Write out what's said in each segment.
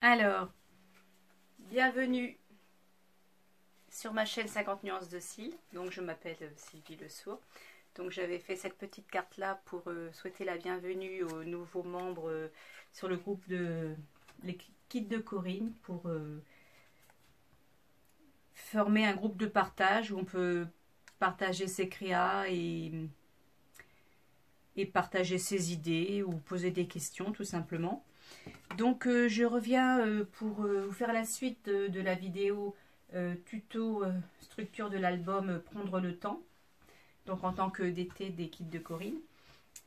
Alors, bienvenue sur ma chaîne 50 nuances de cils. Donc je m'appelle Sylvie Le Sourd. Donc j'avais fait cette petite carte là pour souhaiter la bienvenue aux nouveaux membres sur le groupe de les kits de Corinne, pour former un groupe de partage où on peut partager ses créas et partager ses idées ou poser des questions tout simplement. Donc je reviens pour vous faire la suite de la vidéo tuto structure de l'album Prendre le temps, donc en tant que DT des kits de Corinne.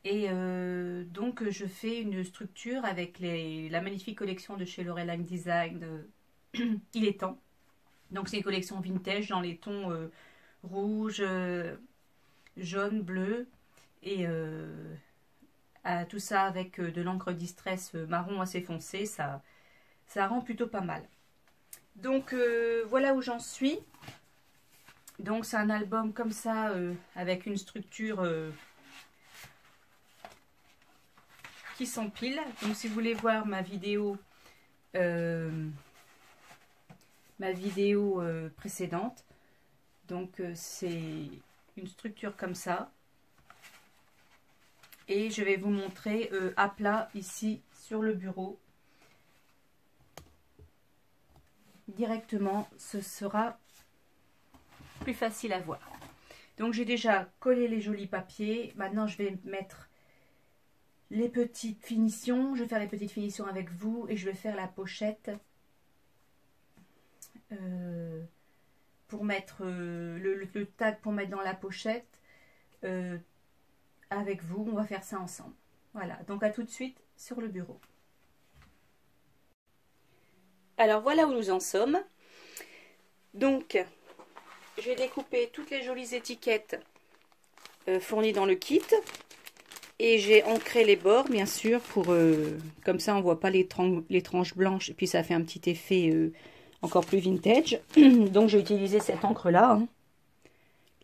Et donc je fais une structure avec la magnifique collection de chez Lorelai Design de Il est temps. Donc c'est une collection vintage dans les tons rouge, jaune, bleu et tout ça avec de l'encre distress marron assez foncé, ça rend plutôt pas mal. Donc voilà où j'en suis. Donc c'est un album comme ça avec une structure qui s'empile. Donc si vous voulez voir ma vidéo précédente, donc c'est une structure comme ça. Et je vais vous montrer à plat ici sur le bureau. Directement, ce sera plus facile à voir. Donc j'ai déjà collé les jolis papiers. Maintenant je vais mettre les petites finitions. Je vais faire les petites finitions avec vous et je vais faire la pochette pour mettre le tag pour mettre dans la pochette avec vous. On va faire ça ensemble. Voilà, donc à tout de suite sur le bureau. Alors voilà où nous en sommes. Donc j'ai découpé toutes les jolies étiquettes fournies dans le kit et j'ai ancré les bords bien sûr pour comme ça on voit pas les tranches blanches et puis ça fait un petit effet encore plus vintage. Donc j'ai utilisé cette encre là, hein,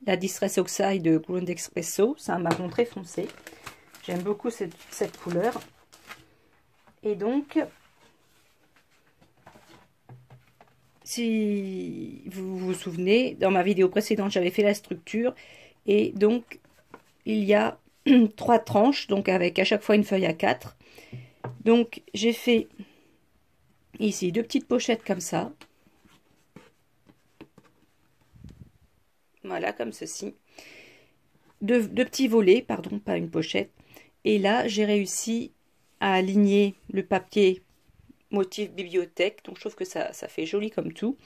la Distress Oxide de Ground Espresso. C'est un marron très foncé, j'aime beaucoup cette couleur. Et donc si vous vous souvenez, dans ma vidéo précédente, j'avais fait la structure. Et donc, il y a 3 tranches, donc avec à chaque fois une feuille à 4. Donc, j'ai fait ici 2 petites pochettes comme ça. Voilà, comme ceci. Deux petits volets, pardon, pas une pochette. Et là, j'ai réussi à aligner le papier motif bibliothèque, donc je trouve que ça fait joli comme tout.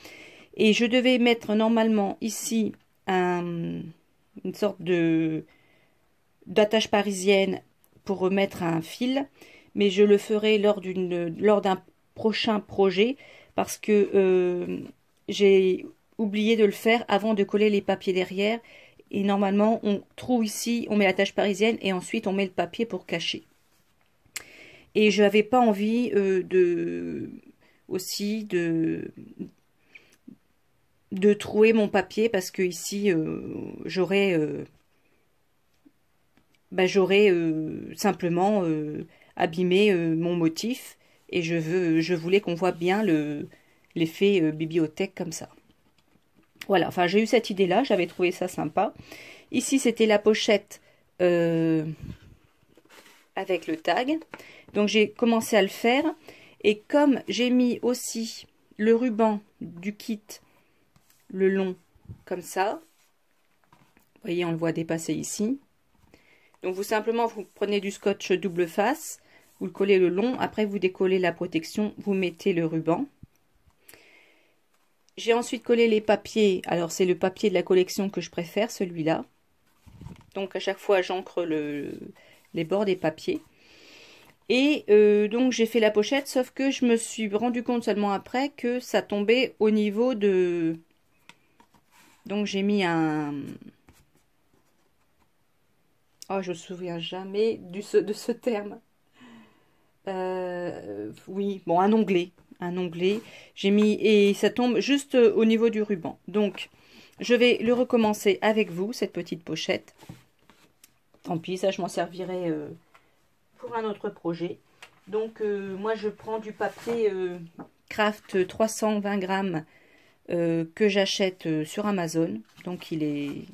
Et je devais mettre normalement ici une sorte d'attache parisienne pour remettre un fil, mais je le ferai lors d'un prochain projet parce que j'ai oublié de le faire avant de coller les papiers derrière. Et normalement on trouve ici, on met l'attache parisienne et ensuite on met le papier pour cacher. Et je n'avais pas envie de trouer mon papier parce que ici j'aurais simplement abîmé mon motif et je voulais qu'on voit bien l'effet bibliothèque comme ça. Voilà, enfin j'ai eu cette idée là, j'avais trouvé ça sympa. Ici c'était la pochette avec le tag. Donc j'ai commencé à le faire et comme j'ai mis aussi le ruban du kit le long comme ça, vous voyez on le voit dépasser ici. Donc vous prenez du scotch double face, vous le collez le long, après vous décollez la protection, vous mettez le ruban. J'ai ensuite collé les papiers, alors c'est le papier de la collection que je préfère, celui-là. Donc à chaque fois j'ancre les bords des papiers. Et donc j'ai fait la pochette, sauf que je me suis rendu compte seulement après que ça tombait au niveau de... Donc j'ai mis un... Oh, je me souviens jamais de ce terme. Oui, bon, un onglet. Un onglet. J'ai mis... Et ça tombe juste au niveau du ruban. Donc, je vais le recommencer avec vous, cette petite pochette. Tant pis, ça je m'en servirai pour un autre projet. Donc moi je prends du papier Craft 320 grammes que j'achète sur Amazon. Donc il est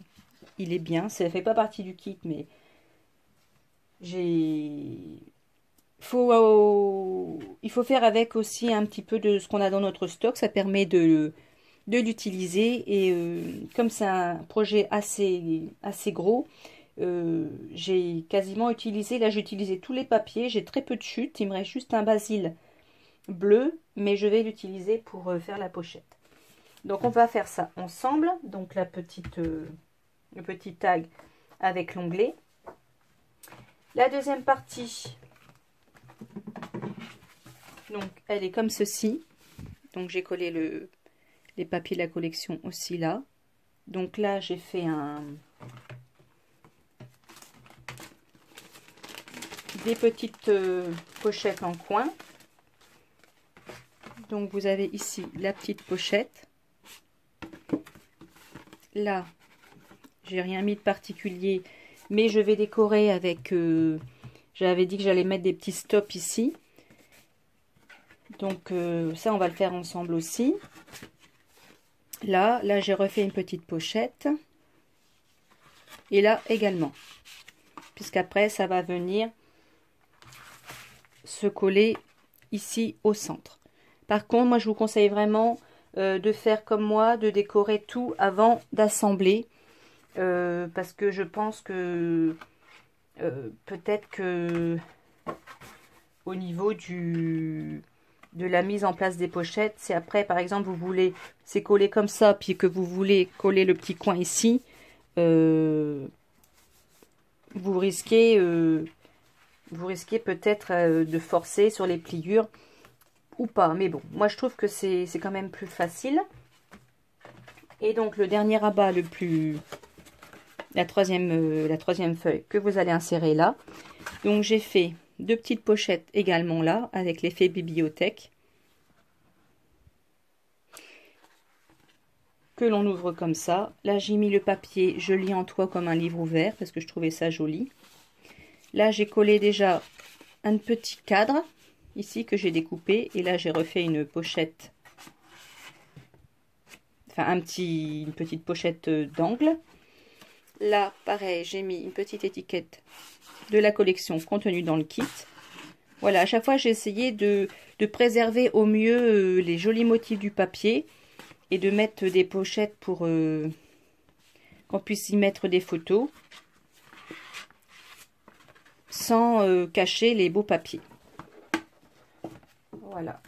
bien. Ça ne fait pas partie du kit, mais il faut faire avec aussi un petit peu de ce qu'on a dans notre stock. Ça permet de l'utiliser. Et comme c'est un projet assez gros, j'ai quasiment utilisé, là j'ai utilisé tous les papiers. J'ai très peu de chutes. Il me reste juste un basil bleu, mais je vais l'utiliser pour faire la pochette. Donc on va faire ça ensemble. Donc le petit tag avec l'onglet. La deuxième partie, donc elle est comme ceci. Donc j'ai collé les papiers de la collection aussi là. Donc là j'ai fait des petites pochettes en coin. Donc vous avez ici la petite pochette. Là, j'ai rien mis de particulier, mais je vais décorer avec... j'avais dit que j'allais mettre des petits stops ici. Donc ça, on va le faire ensemble aussi. Là j'ai refait une petite pochette. Et là également. Puisqu'après, ça va venir se coller ici au centre. Par contre, moi, je vous conseille vraiment de faire comme moi, de décorer tout avant d'assembler. Parce que je pense que peut-être que au niveau de la mise en place des pochettes, c'est après, par exemple, vous voulez, c'est collé comme ça, puis que vous voulez coller le petit coin ici, vous risquez peut-être de forcer sur les pliures ou pas. Mais bon, moi je trouve que c'est quand même plus facile. Et donc le dernier rabat, la troisième feuille que vous allez insérer là. Donc j'ai fait deux petites pochettes également là, avec l'effet bibliothèque. Que l'on ouvre comme ça. Là j'ai mis le papier, je lis en toit comme un livre ouvert, parce que je trouvais ça joli. Là j'ai collé déjà un petit cadre, ici que j'ai découpé. Et là j'ai refait une pochette, enfin une petite pochette d'angle. Là, pareil, j'ai mis une petite étiquette de la collection contenue dans le kit. Voilà, à chaque fois, j'ai essayé de préserver au mieux les jolis motifs du papier et de mettre des pochettes pour qu'on puisse y mettre des photos sans cacher les beaux papiers. Voilà.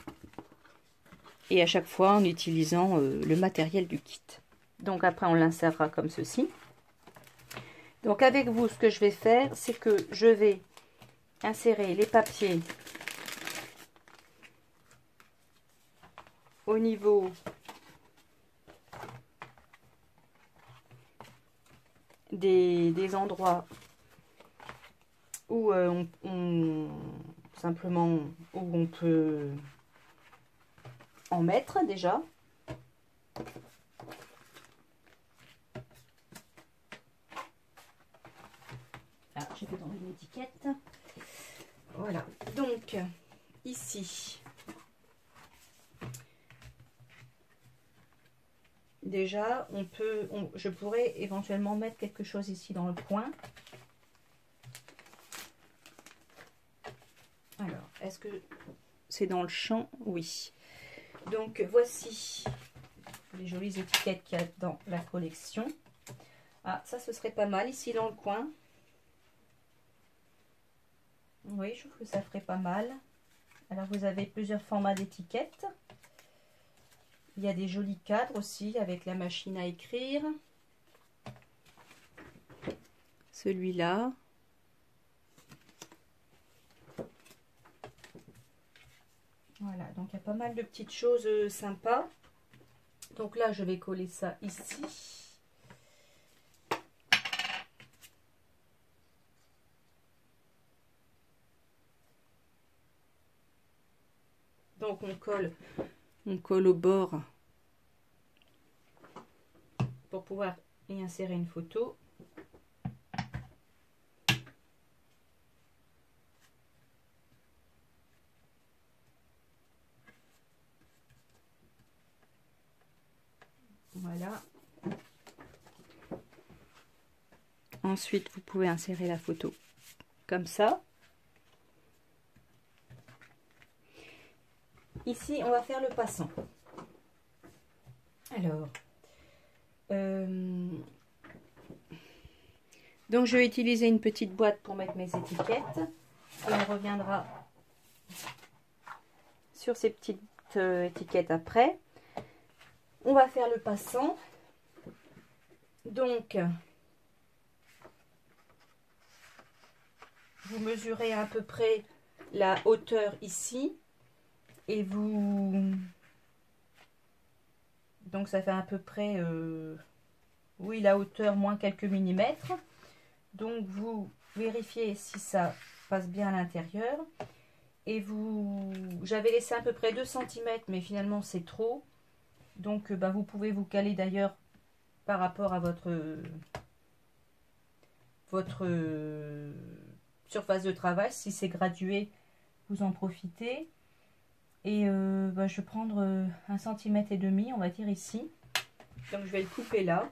Et à chaque fois, en utilisant le matériel du kit. Donc après, on l'insérera comme ceci. Donc avec vous, ce que je vais faire, c'est que je vais insérer les papiers au niveau des endroits où simplement où on peut en mettre déjà. Ah, j'ai fait dans une étiquette. Voilà. Donc ici, déjà, je pourrais éventuellement mettre quelque chose ici dans le coin. Alors, est-ce que c'est dans le champ? Oui. Donc, voici les jolies étiquettes qu'il y a dans la collection. Ah, ça, ce serait pas mal ici dans le coin. Oui, je trouve que ça ferait pas mal. Alors, vous avez plusieurs formats d'étiquettes. Il y a des jolis cadres aussi avec la machine à écrire. Celui-là. Voilà, donc il y a pas mal de petites choses sympas. Donc là, je vais coller ça ici. Donc on colle au bord pour pouvoir y insérer une photo. Voilà. Ensuite, vous pouvez insérer la photo comme ça. Ici, on va faire le passant. Alors, donc je vais utiliser une petite boîte pour mettre mes étiquettes. Et on reviendra sur ces petites étiquettes après. On va faire le passant. Donc, vous mesurez à peu près la hauteur ici. Et vous... Donc ça fait à peu près... oui, la hauteur moins quelques millimètres. Donc vous vérifiez si ça passe bien à l'intérieur. Et vous... J'avais laissé à peu près 2 cm, mais finalement c'est trop. Donc vous pouvez vous caler d'ailleurs par rapport à votre surface de travail. Si c'est gradué, vous en profitez. Et je vais prendre 1,5 cm, on va dire ici. Donc je vais le couper là.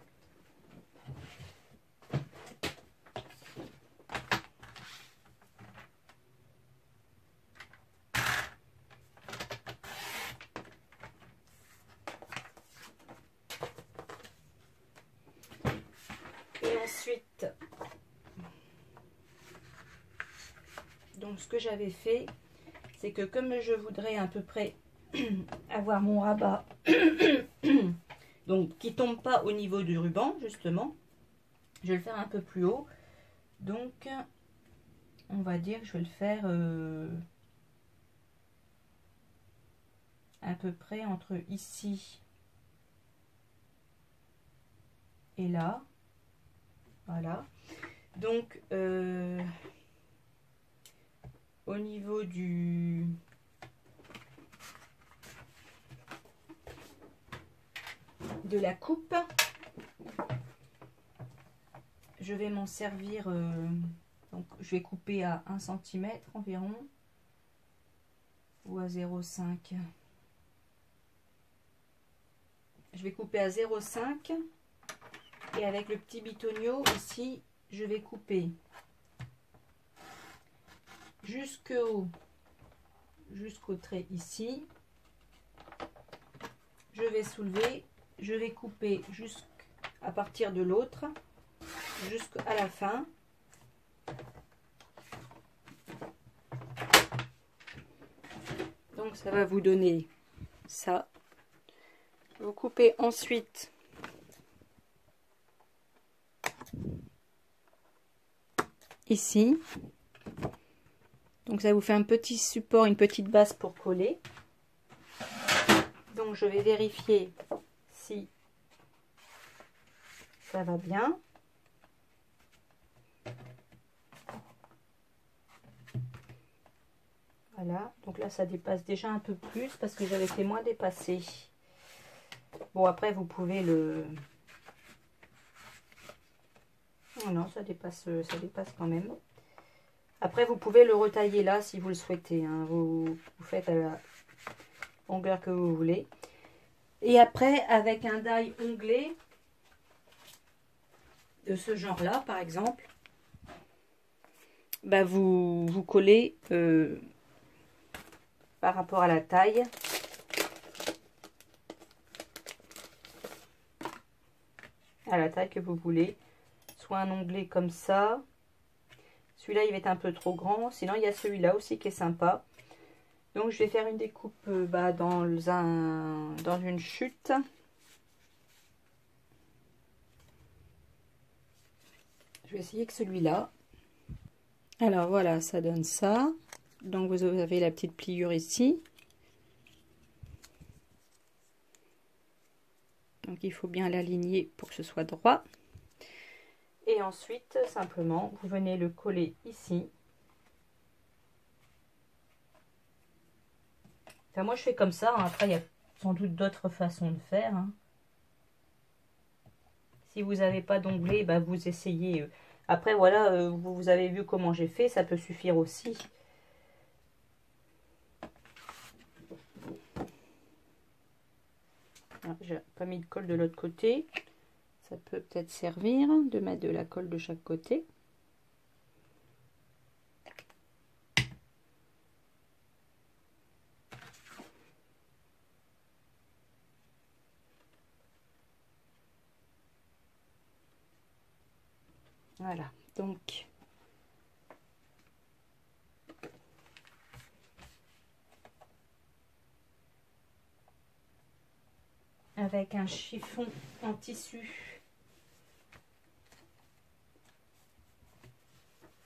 Et ensuite, donc ce que j'avais fait, c'est que comme je voudrais à peu près avoir mon rabat donc qui tombe pas au niveau du ruban, justement, je vais le faire un peu plus haut. Donc on va dire que je vais le faire à peu près entre ici et là. Voilà. Donc au niveau de la coupe, je vais m'en servir, donc je vais couper à 1 cm environ, ou à 0,5. Je vais couper à 0,5 et avec le petit bitonio ici, je vais couper jusqu'au trait ici. Je vais soulever, je vais couper jusqu'à partir de l'autre jusqu'à la fin. Donc ça va vous donner ça. Vous coupez ensuite ici. Donc ça vous fait un petit support, une petite base pour coller. Donc je vais vérifier si ça va bien. Voilà, donc là ça dépasse déjà un peu plus parce que j'avais fait moins dépasser. Bon, après vous pouvez le... Oh non, ça dépasse quand même. Après vous pouvez le retailler là si vous le souhaitez, hein. Vous faites à la longueur que vous voulez. Et après avec un die onglé de ce genre là par exemple, vous collez par rapport à la taille. À la taille que vous voulez. Soit un onglet comme ça. Celui-là, il va être un peu trop grand. Sinon, il y a celui-là aussi qui est sympa. Donc, je vais faire une découpe dans une chute. Je vais essayer que celui-là. Alors, voilà, ça donne ça. Donc, vous avez la petite pliure ici. Donc, il faut bien l'aligner pour que ce soit droit. Et ensuite, simplement, vous venez le coller ici. Enfin, moi, je fais comme ça. Hein. Après, il y a sans doute d'autres façons de faire. Hein. Si vous n'avez pas d'onglet, vous essayez. Après, voilà, vous avez vu comment j'ai fait. Ça peut suffire aussi. Ah, j'ai pas mis de colle de l'autre côté. Ça peut peut-être servir de mettre de la colle de chaque côté. Voilà, donc avec un chiffon en tissu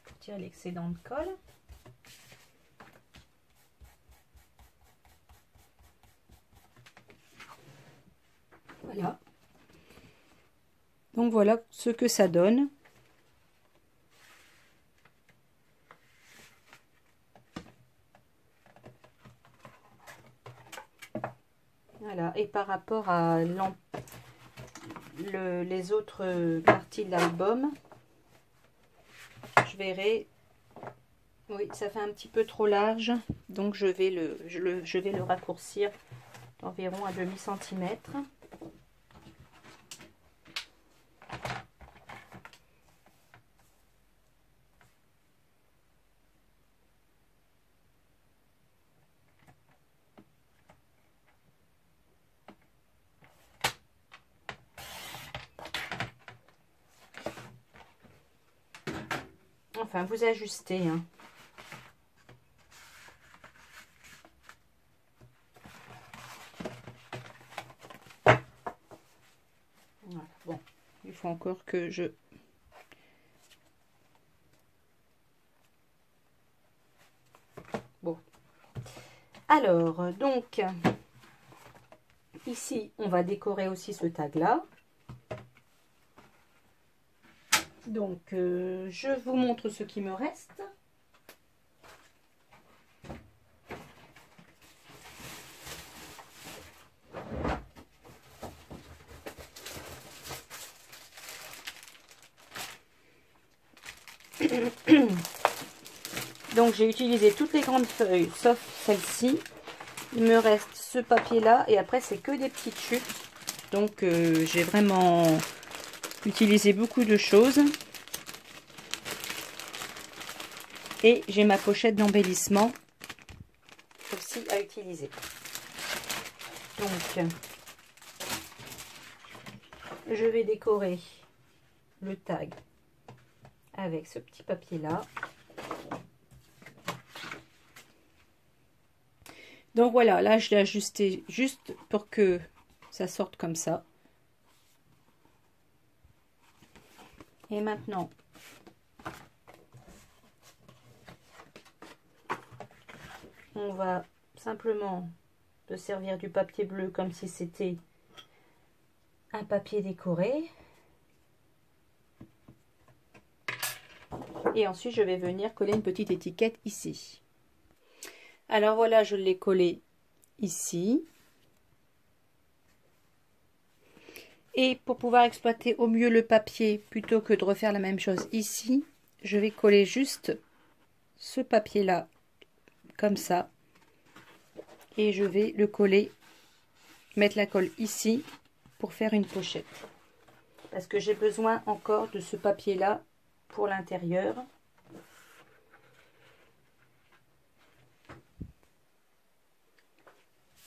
pour tirer l'excédent de colle. Voilà. Donc voilà ce que ça donne. Voilà, et par rapport à les autres parties de l'album, je verrai, oui, ça fait un petit peu trop large, donc je vais le raccourcir d'environ un demi-centimètre. Enfin, vous ajustez, hein. Voilà. Bon, il faut encore que je... Bon. Alors, donc, ici, on va décorer aussi ce tag-là. Donc, je vous montre ce qui me reste. Donc, j'ai utilisé toutes les grandes feuilles, sauf celle-ci. Il me reste ce papier-là, et après, c'est que des petites chutes. Donc, j'ai vraiment utilisé beaucoup de choses. Et j'ai ma pochette d'embellissement aussi à utiliser. Donc, je vais décorer le tag avec ce petit papier-là. Donc voilà, là je l'ai ajusté juste pour que ça sorte comme ça. Et maintenant, on va simplement se servir du papier bleu comme si c'était un papier décoré. Et ensuite, je vais venir coller une petite étiquette ici. Alors voilà, je l'ai collé ici. Et pour pouvoir exploiter au mieux le papier, plutôt que de refaire la même chose ici, je vais coller juste ce papier-là, comme ça. Et je vais le coller, mettre la colle ici pour faire une pochette. Parce que j'ai besoin encore de ce papier-là pour l'intérieur.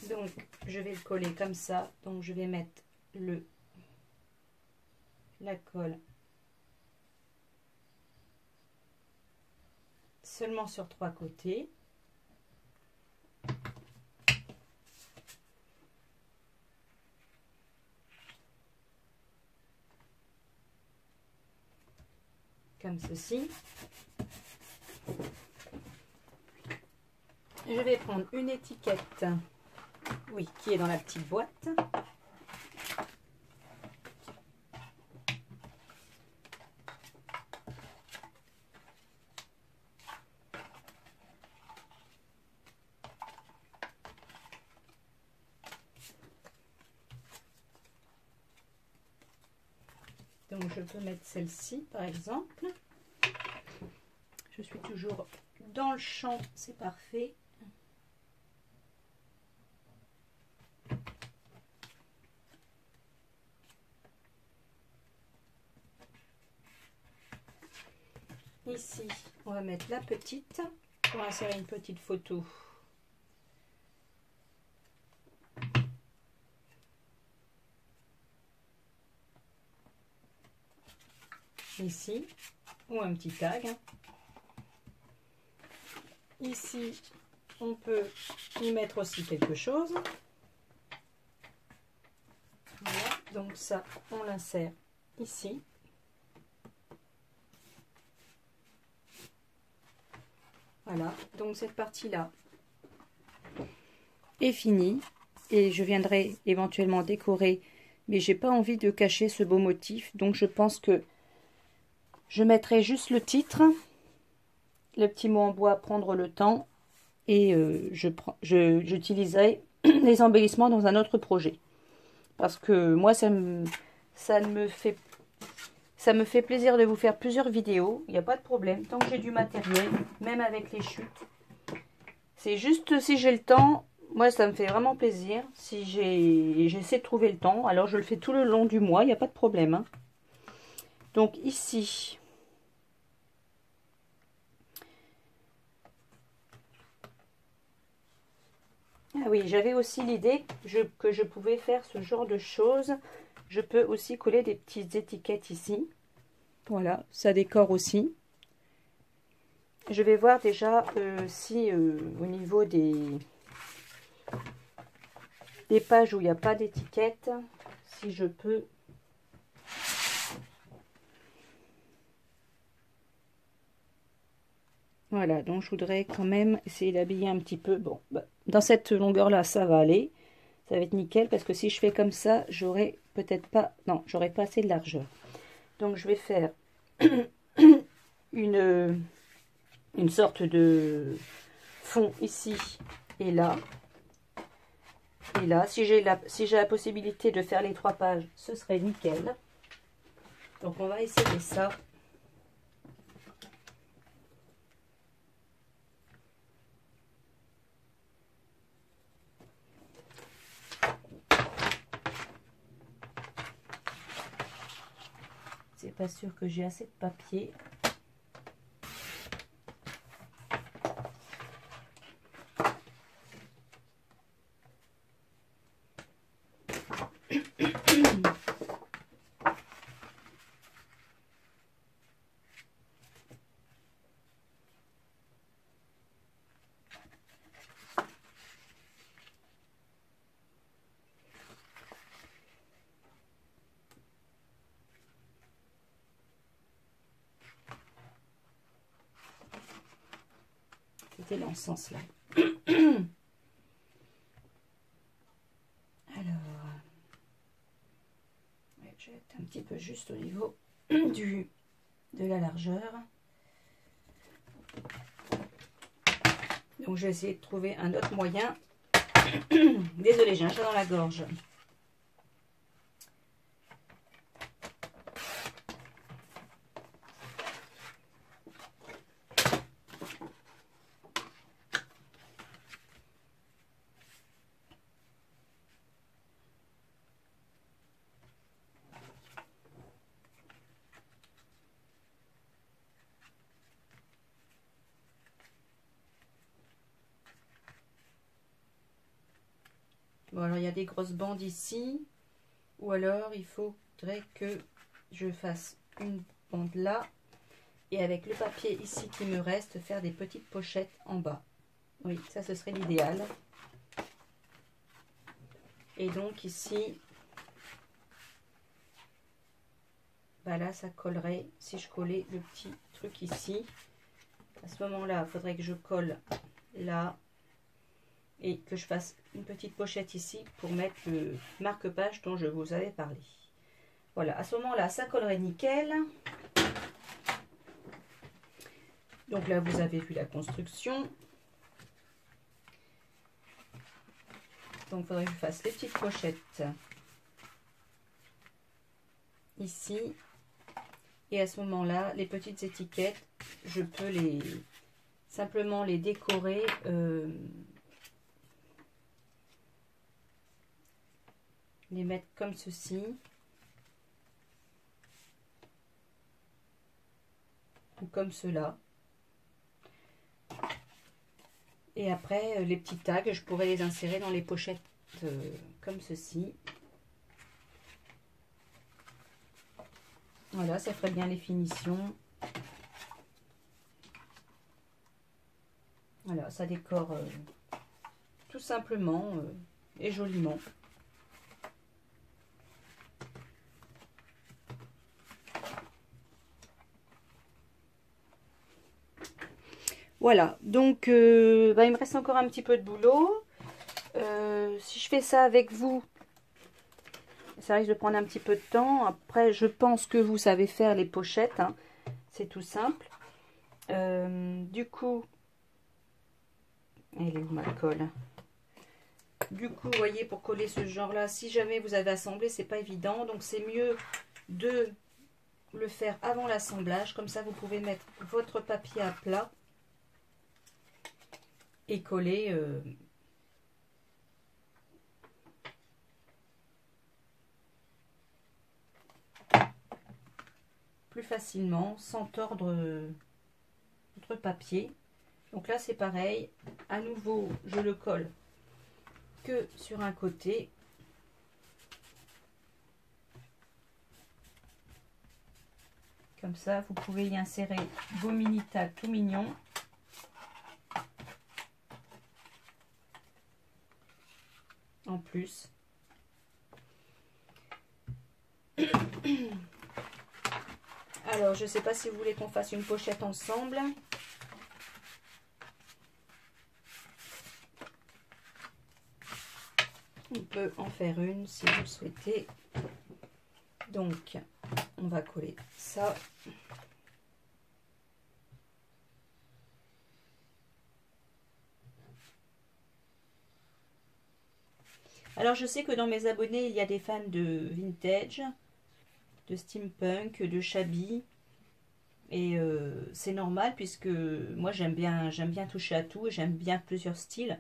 Donc, je vais le coller comme ça. Donc, je vais mettre la colle seulement sur 3 côtés. Comme ceci. Je vais prendre une étiquette, oui, qui est dans la petite boîte. Donc je peux mettre celle-ci par exemple. Je suis toujours dans le champ, c'est parfait. ici, on va mettre la petite pour insérer une petite photo. Ici, ou un petit tag. Ici, on peut y mettre aussi quelque chose. Voilà, donc ça, on l'insère ici. Voilà, donc cette partie-là est finie. Et je viendrai éventuellement décorer, mais j'ai pas envie de cacher ce beau motif. Donc je pense que je mettrai juste le titre, le petit mot en bois, prendre le temps. Et j'utiliserai les embellissements dans un autre projet. Parce que moi, ça me fait plaisir de vous faire plusieurs vidéos. Il n'y a pas de problème. Tant que j'ai du matériel, même avec les chutes. C'est juste si j'ai le temps. Moi, ça me fait vraiment plaisir. Si j'essaie de trouver le temps, alors je le fais tout le long du mois. Il n'y a pas de problème. Hein. Donc ici... Ah oui, j'avais aussi l'idée que je pouvais faire ce genre de choses. Je peux aussi coller des petites étiquettes ici. Voilà, ça décore aussi. Je vais voir déjà si au niveau des pages où il n'y a pas d'étiquette, si je peux... Voilà, donc je voudrais quand même essayer d'habiller un petit peu. Bon, bah, dans cette longueur-là, ça va aller. Ça va être nickel parce que si je fais comme ça, j'aurai peut-être pas... Non, j'aurai pas assez de largeur. Donc je vais faire une sorte de fond ici et là. Et là, si j'ai la possibilité de faire les 3 pages, ce serait nickel. Donc on va essayer ça. C'est pas sûr que j'ai assez de papier. C'était dans ce sens-là. Alors, ouais, je vais être un petit peu juste au niveau de la largeur. Donc, je vais essayer de trouver un autre moyen. Désolée, j'ai un chat dans la gorge. Bon, alors il y a des grosses bandes ici. Ou alors il faudrait que je fasse une bande là. Et avec le papier ici qui me reste, faire des petites pochettes en bas. Oui, ça ce serait l'idéal. Et donc ici, bah là ça collerait si je collais le petit truc ici. À ce moment-là, il faudrait que je colle là. Et que je fasse une petite pochette ici pour mettre le marque-page dont je vous avais parlé. Voilà, à ce moment-là, ça collerait nickel. Donc là, vous avez vu la construction. Donc, il faudrait que je fasse les petites pochettes ici. Et à ce moment-là, les petites étiquettes, je peux simplement les décorer. Les mettre comme ceci. ou comme cela. Et après, les petits tags, je pourrais les insérer dans les pochettes comme ceci. Voilà, ça ferait bien les finitions. Voilà, ça décore tout simplement et joliment. Voilà, donc il me reste encore un petit peu de boulot. Si je fais ça avec vous, ça risque de prendre un petit peu de temps. Après, je pense que vous savez faire les pochettes, hein. C'est tout simple. Du coup, elle est où ma colle? Du coup, vous voyez, pour coller ce genre-là, si jamais vous avez assemblé, c'est pas évident. Donc, c'est mieux de le faire avant l'assemblage. Comme ça, vous pouvez mettre votre papier à plat et coller plus facilement sans tordre votre papier. Donc là, c'est pareil. À nouveau, je le colle que sur un côté. Comme ça, vous pouvez y insérer vos mini tags tout mignons. En plus. Alors, je ne sais pas si vous voulez qu'on fasse une pochette ensemble. On peut en faire une si vous le souhaitez. Donc, on va coller ça. Alors, je sais que dans mes abonnés, il y a des fans de vintage, de steampunk, de shabby. Et c'est normal puisque moi, j'aime bien toucher à tout et j'aime bien plusieurs styles.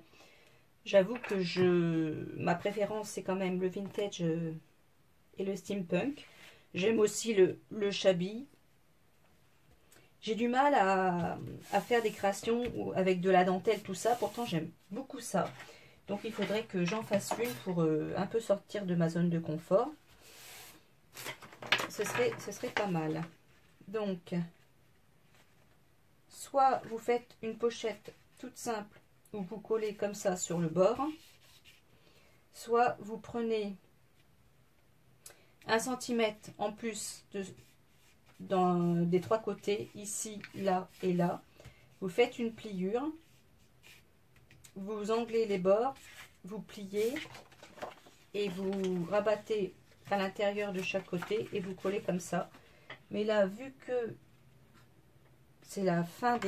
J'avoue que ma préférence, c'est quand même le vintage et le steampunk. J'aime aussi le shabby. J'ai du mal à faire des créations avec de la dentelle, tout ça. Pourtant, j'aime beaucoup ça. Donc, il faudrait que j'en fasse une pour un peu sortir de ma zone de confort. Ce serait pas mal. Donc, soit vous faites une pochette toute simple où vous collez comme ça sur le bord. Soit vous prenez 1 cm en plus des trois côtés, ici, là et là. Vous faites une pliure. Vous anglez les bords, vous pliez et vous rabattez à l'intérieur de chaque côté et vous collez comme ça. Mais là, vu que c'est la fin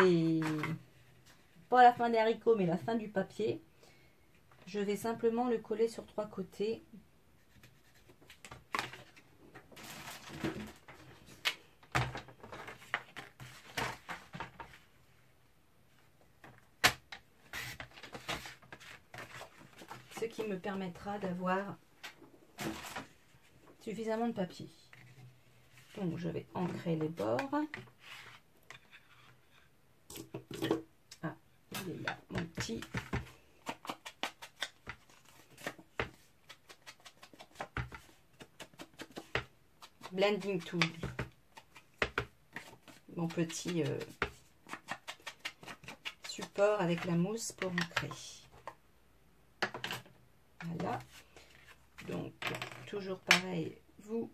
pas la fin des haricots, mais la fin du papier, je vais simplement le coller sur 3 côtés. Ce qui me permettra d'avoir suffisamment de papier. Donc je vais ancrer les bords. Ah, il est là, mon petit. Blending tool. Mon petit support avec la mousse pour ancrer. Voilà. Donc, toujours pareil, vous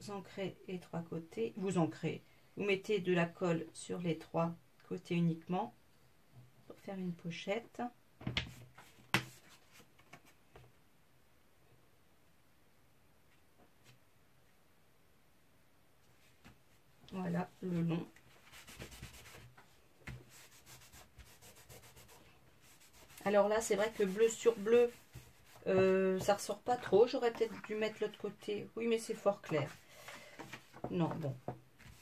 ancrez les 3 côtés. Vous ancrez. Vous mettez de la colle sur les 3 côtés uniquement pour faire une pochette. Voilà le long. Alors là, c'est vrai que bleu sur bleu, ça ressort pas trop. J'aurais peut-être dû mettre l'autre côté. Oui, mais c'est fort clair. Non, bon,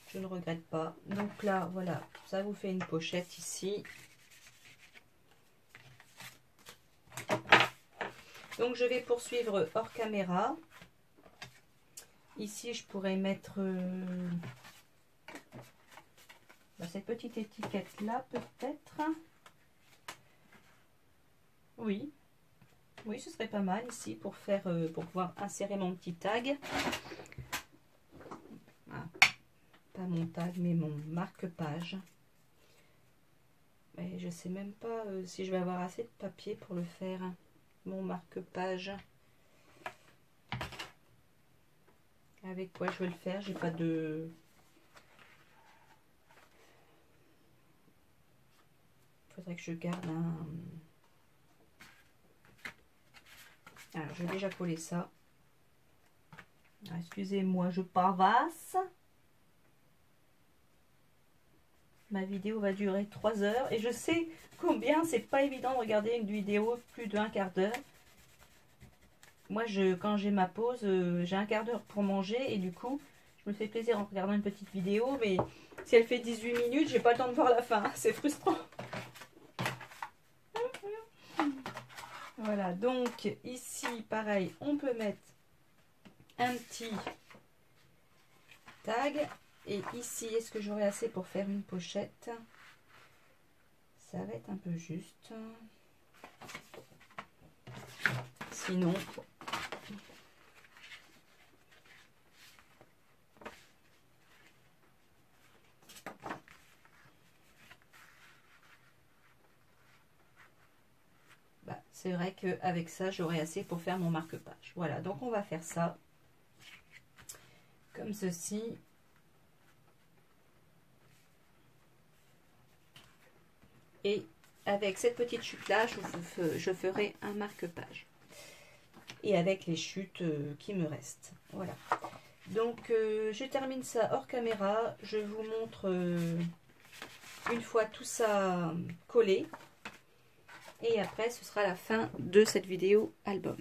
je ne regrette pas. Donc là, voilà, ça vous fait une pochette ici. Donc je vais poursuivre hors caméra. Ici, je pourrais mettre Cette petite étiquette là peut-être. Oui, oui, ce serait pas mal ici pour faire, pour pouvoir insérer mon petit tag. Ah, pas mon tag, mais mon marque-page. Mais je sais même pas si je vais avoir assez de papier pour le faire. Mon marque-page. Avec quoi je vais le faire? J'ai pas de... Faudrait que je garde un... Alors, je vais déjà coller ça. Excusez-moi, je pavasse. Ma vidéo va durer 3 heures. Et je sais combien c'est pas évident de regarder une vidéo plus d'un quart d'heure. Moi, quand j'ai ma pause, j'ai un quart d'heure pour manger. Et du coup, je me fais plaisir en regardant une petite vidéo. Mais si elle fait 18 minutes, j'ai pas le temps de voir la fin. C'est frustrant. Voilà, donc ici, pareil, on peut mettre un petit tag. Et ici, est-ce que j'aurai assez pour faire une pochette? Ça va être un peu juste. Sinon, c'est vrai qu'avec ça, j'aurai assez pour faire mon marque-page. Voilà, donc on va faire ça comme ceci. Et avec cette petite chute-là, je ferai un marque-page. Et avec les chutes qui me restent. Voilà. Donc, je termine ça hors caméra. Je vous montre une fois tout ça collé. Et après, ce sera la fin de cette vidéo album.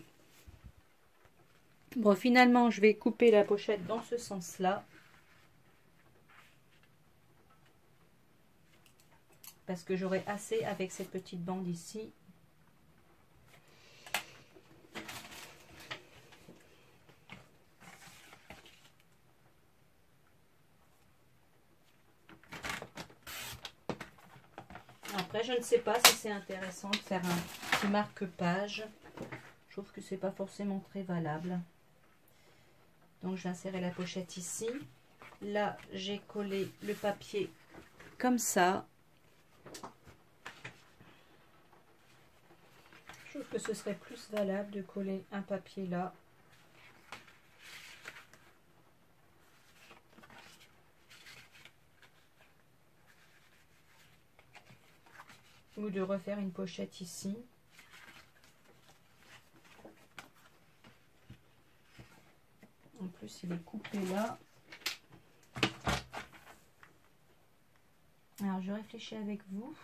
Bon, finalement, je vais couper la pochette dans ce sens-là. Parce que j'aurai assez avec cette petite bande ici. Après, je ne sais pas si c'est intéressant de faire un petit marque-page. Je trouve que c'est pas forcément très valable. Donc, je vais insérer la pochette ici. Là, j'ai collé le papier comme ça. Je trouve que ce serait plus valable de coller un papier là. Ou de refaire une pochette ici. En plus, il est coupé là. Alors, je réfléchis avec vous.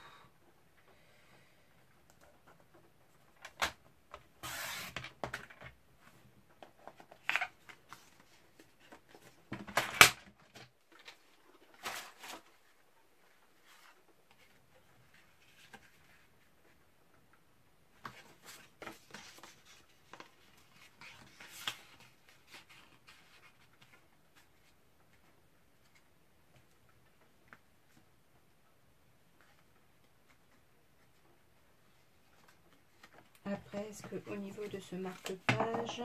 Après, est-ce qu'au niveau de ce marque-page,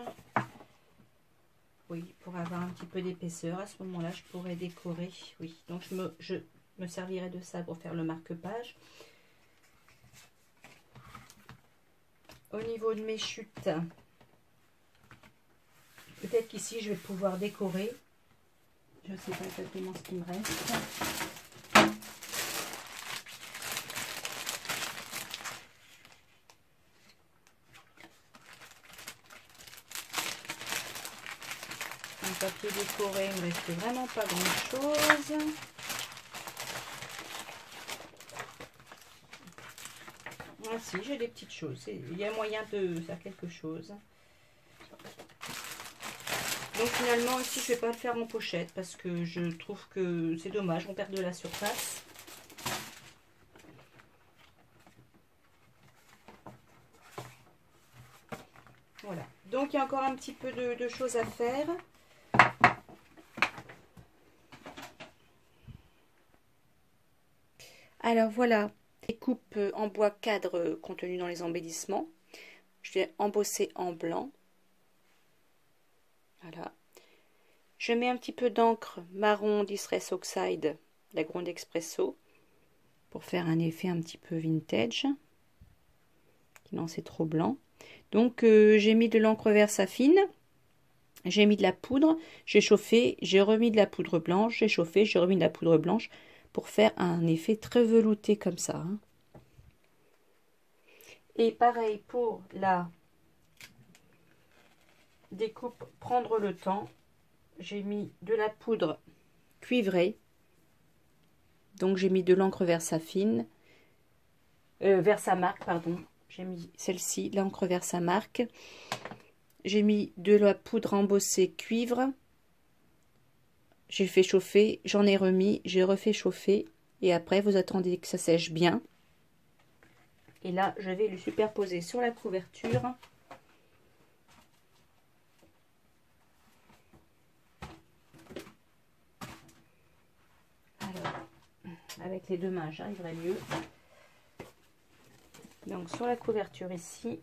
oui, pour avoir un petit peu d'épaisseur, à ce moment-là, je pourrais décorer. Oui, donc je me servirai de ça pour faire le marque-page. Au niveau de mes chutes, peut-être qu'ici, je vais pouvoir décorer. Je ne sais pas exactement ce qui me reste. Papier décoré, il ne me reste vraiment pas grand chose. Ah si, j'ai des petites choses. Il y a moyen de faire quelque chose. Donc finalement ici je ne vais pas le faire en pochette parce que je trouve que c'est dommage, on perd de la surface. Voilà, donc il y a encore un petit peu de choses à faire. Alors voilà, les coupes en bois cadre contenues dans les embellissements. Je l'ai embossé en blanc. Voilà. Je mets un petit peu d'encre marron Distress Oxide, la Grande Espresso, pour faire un effet un petit peu vintage. Non, c'est trop blanc. Donc j'ai mis de l'encre Versafine, j'ai mis de la poudre, j'ai chauffé, j'ai remis de la poudre blanche, j'ai chauffé, j'ai remis de la poudre blanche pour faire un effet très velouté comme ça. Hein. Et pareil pour la découpe, prendre le temps. J'ai mis de la poudre cuivrée. Donc j'ai mis de l'encre Versafine, Versamark, pardon. J'ai mis celle-ci, l'encre Versamark. J'ai mis de la poudre embossée cuivre. J'ai fait chauffer, j'en ai remis, j'ai refait chauffer. Et après, vous attendez que ça sèche bien. Et là, je vais le superposer sur la couverture. Alors, avec les deux mains, j'arriverai mieux. Donc, sur la couverture ici,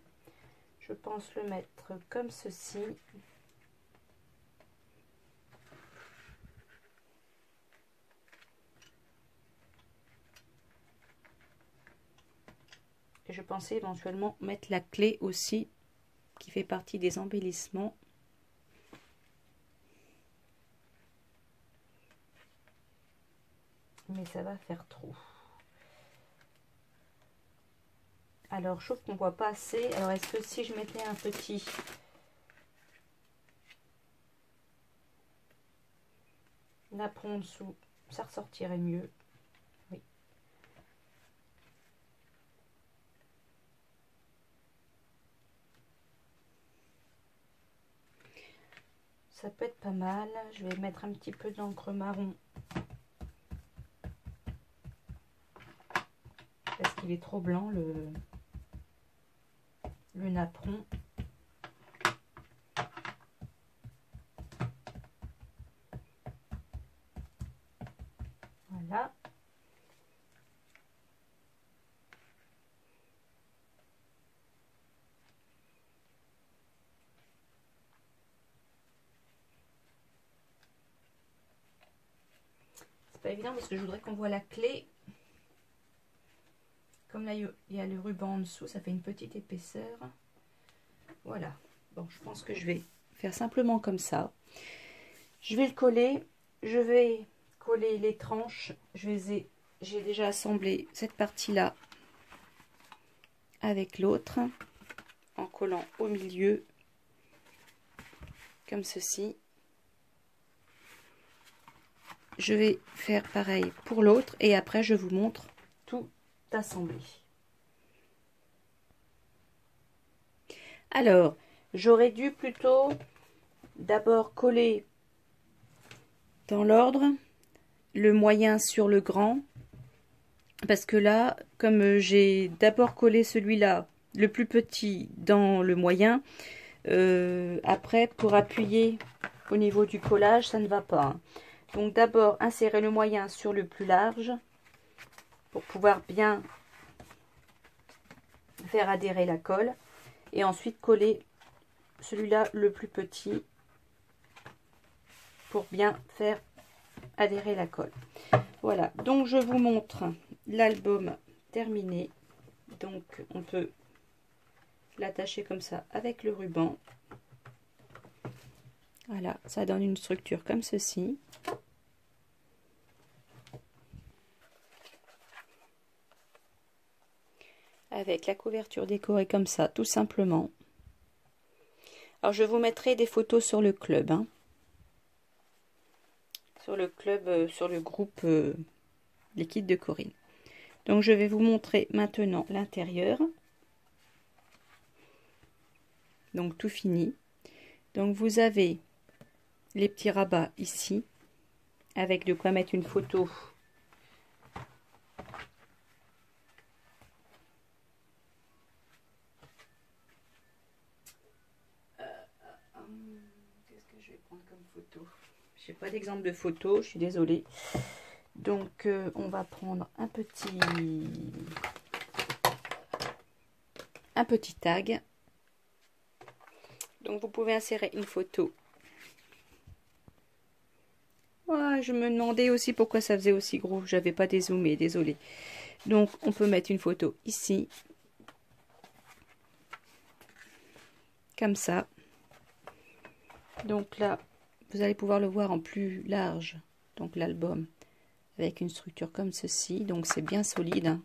je pense le mettre comme ceci. Et je pensais éventuellement mettre la clé aussi, qui fait partie des embellissements. Mais ça va faire trop. Alors, je trouve qu'on ne voit pas assez. Alors, est-ce que si je mettais un petit napperon en dessous, ça ressortirait mieux? Oui. Ça peut être pas mal. Je vais mettre un petit peu d'encre marron. Parce qu'il est trop blanc, le napperon. Voilà. C'est pas évident parce que je voudrais qu'on voit la clé. Comme là, il y a le ruban en dessous, ça fait une petite épaisseur. Voilà. Bon, je pense que je vais faire simplement comme ça. Je vais le coller. Je vais coller les tranches. J'ai déjà assemblé cette partie-là avec l'autre en collant au milieu comme ceci. Je vais faire pareil pour l'autre et après je vous montre tout assemblé. Alors, j'aurais dû plutôt d'abord coller dans l'ordre le moyen sur le grand, parce que là, comme j'ai d'abord collé celui-là, le plus petit, dans le moyen, après pour appuyer au niveau du collage, ça ne va pas. Hein. Donc d'abord insérer le moyen sur le plus large pour pouvoir bien faire adhérer la colle, et ensuite coller celui-là le plus petit pour bien faire adhérer la colle. Voilà, donc je vous montre l'album terminé. Donc on peut l'attacher comme ça avec le ruban. Voilà, ça donne une structure comme ceci. Avec la couverture décorée comme ça, tout simplement. Alors je vous mettrai des photos sur le club. Hein. Sur le club, sur le groupe Les Kits de Corinne. Donc je vais vous montrer maintenant l'intérieur. Donc tout fini. Donc vous avez les petits rabats ici, avec de quoi mettre une photo. Qu'est-ce que je vais prendre comme photo? Je n'ai pas d'exemple de photo, je suis désolée. Donc on va prendre un petit tag. Donc vous pouvez insérer une photo. Ouais, je me demandais aussi pourquoi ça faisait aussi gros. J'avais pas dézoomé, désolé. Donc on peut mettre une photo ici. Comme ça. Donc là, vous allez pouvoir le voir en plus large. Donc l'album avec une structure comme ceci. Donc c'est bien solide, hein.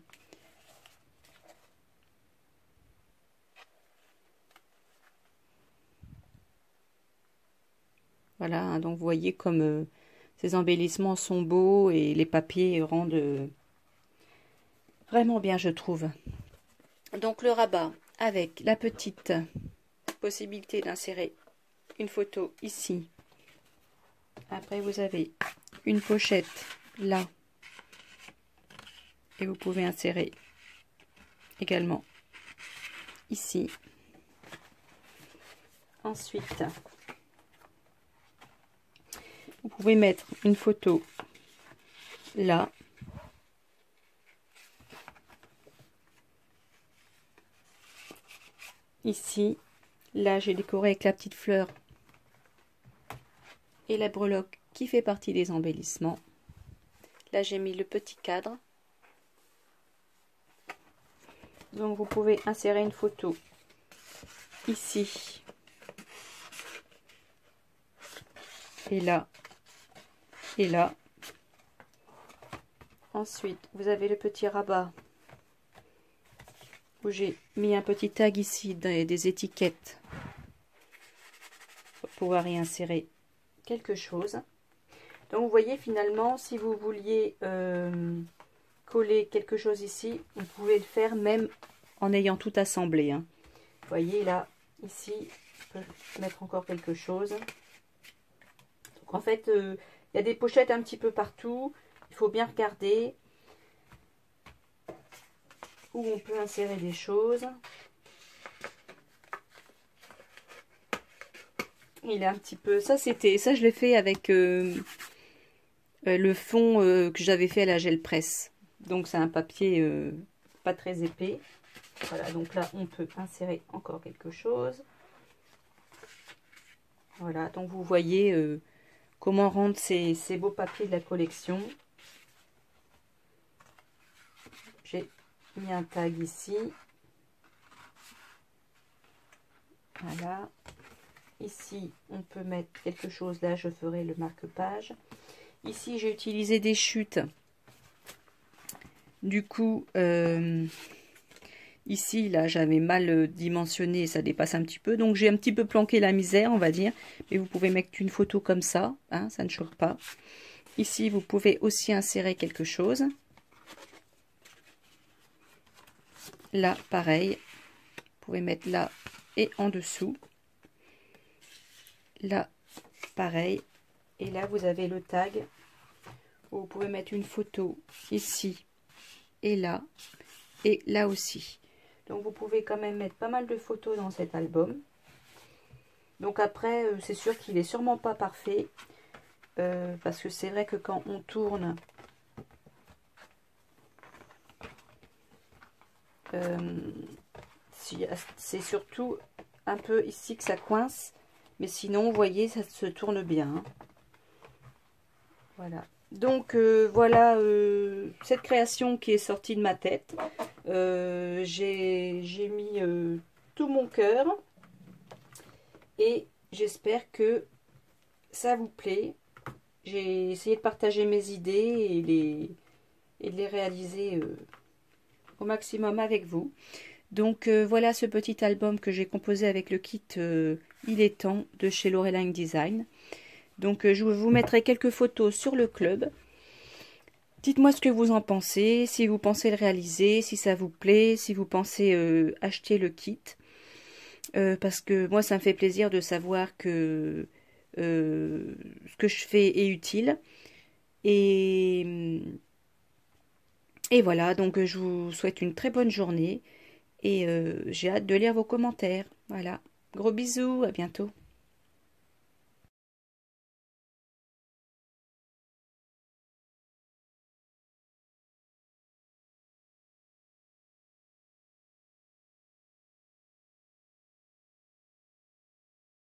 Voilà, hein, donc vous voyez comme ces embellissements sont beaux et les papiers rendent vraiment bien, je trouve. Donc le rabat avec la petite possibilité d'insérer une photo ici. Après vous avez une pochette là. Et vous pouvez insérer également ici. Ensuite, vous pouvez mettre une photo là. Ici, là j'ai décoré avec la petite fleur et la breloque qui fait partie des embellissements. Là j'ai mis le petit cadre. Donc vous pouvez insérer une photo ici et là et là. Ensuite vous avez le petit rabat où j'ai mis un petit tag ici des étiquettes pour pouvoir y insérer quelque chose. Donc vous voyez finalement si vous vouliez coller quelque chose ici, vous pouvez le faire même en ayant tout assemblé, hein. Vous voyez là, ici, je peux mettre encore quelque chose. Donc en fait, il y a des pochettes un petit peu partout. Il faut bien regarder où on peut insérer des choses. Il est un petit peu... Ça je l'ai fait avec le fond que j'avais fait à la gel presse. Donc c'est un papier pas très épais. Voilà, donc là on peut insérer encore quelque chose. Voilà, donc vous voyez comment rendre ces beaux papiers de la collection. J'ai mis un tag ici. Voilà. Ici on peut mettre quelque chose, là je ferai le marque-page. Ici j'ai utilisé des chutes. Du coup, ici, là, j'avais mal dimensionné, ça dépasse un petit peu. Donc, j'ai un petit peu planqué la misère, on va dire. Mais vous pouvez mettre une photo comme ça, hein, ça ne choque pas. Ici, vous pouvez aussi insérer quelque chose. Là, pareil. Vous pouvez mettre là et en dessous. Là, pareil. Et là, vous avez le tag. Vous pouvez mettre une photo ici et là aussi. Donc vous pouvez quand même mettre pas mal de photos dans cet album. Donc après c'est sûr qu'il est sûrement pas parfait parce que c'est vrai que quand on tourne c'est surtout un peu ici que ça coince, mais sinon vous voyez ça se tourne bien, hein. Voilà. Donc voilà cette création qui est sortie de ma tête. J'ai mis tout mon cœur et j'espère que ça vous plaît. J'ai essayé de partager mes idées et de les réaliser au maximum avec vous. Donc voilà ce petit album que j'ai composé avec le kit Il est temps de chez Laureline Design. Donc je vous mettrai quelques photos sur le club. Dites-moi ce que vous en pensez, si vous pensez le réaliser, si ça vous plaît, si vous pensez acheter le kit. Parce que moi, ça me fait plaisir de savoir que ce que je fais est utile. Et voilà, donc je vous souhaite une très bonne journée. Et j'ai hâte de lire vos commentaires. Voilà, gros bisous, à bientôt.